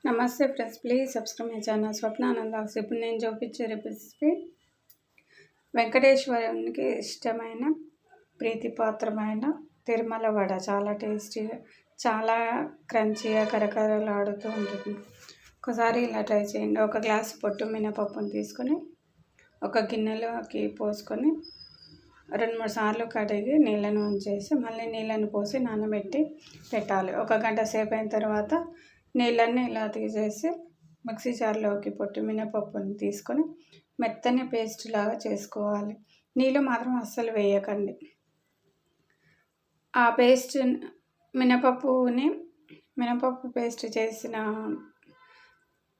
నమస్తే friends, please subscribe my channel Swapnananda vlogs. ఇప్పుడు నేను చూపించే రెసిపీ వెంకటేశ్వరునికి ఇష్టమైన ప్రీతిపాత్రమైన తిరుమల వడ. చాలా టేస్టీగా, చాలా క్రంచీగా, కరకరలాడుతూ ఉంటుంది. ఒకసారి ఇలా ట్రై చేయండి. ఒక గ్లాస్ పొట్టు మినపప్పును తీసుకొని ఒక గిన్నెలోకి పోసుకొని 2-3 సార్లు కడిగి నీళ్ళను ఉంచేసి మళ్ళీ నీళ్ళను పోసి నానబెట్టి పెట్టాలి. 1 గంట సేపు అయిన తర్వాత నీళ్ళన్నీ ఇలా తీసేసి మిక్సీ జార్లోకి పొట్టు మినపప్పుని తీసుకొని మెత్తని పేస్ట్ లాగా చేసుకోవాలి. నీళ్ళు మాత్రం అస్సలు వేయకండి. ఆ పేస్ట్ మినపప్పు పేస్ట్ చేసిన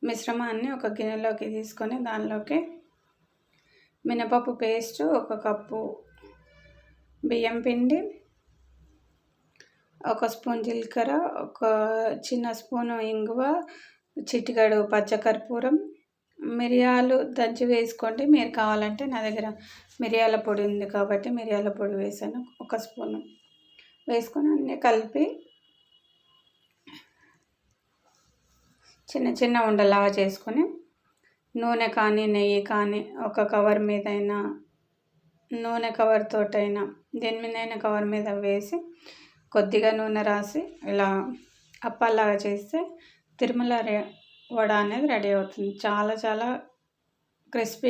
మిశ్రమాన్ని ఒక గిన్నెలోకి తీసుకొని దానిలోకి మినపప్పు పేస్ట్, 1 కప్పు బియ్యం పిండి, 1 స్పూన్ జీలకర్ర, 1 చిన్న స్పూను ఇంగువ, చిటికెడు పచ్చకర్పూరం, మిరియాలు దంచి వేసుకోండి. మీరు కావాలంటే నా దగ్గర మిరియాల పొడి ఉంది కాబట్టి మిరియాల పొడి వేసాను. 1 స్పూను వేసుకొని అన్నీ కలిపి చిన్న చిన్న ఉండలాగా చేసుకొని నూనె కానీ నెయ్యి కానీ ఒక కవర్ మీదైనా, నూనె కవర్ తోటైనా, దేని మీదైనా కవర్ మీద వేసి కొద్దిగా నూనె రాసి ఇలా అప్పాలాగా చేస్తే తిరుమల వడ అనేది రెడీ అవుతుంది. చాలా చాలా క్రిస్పీ.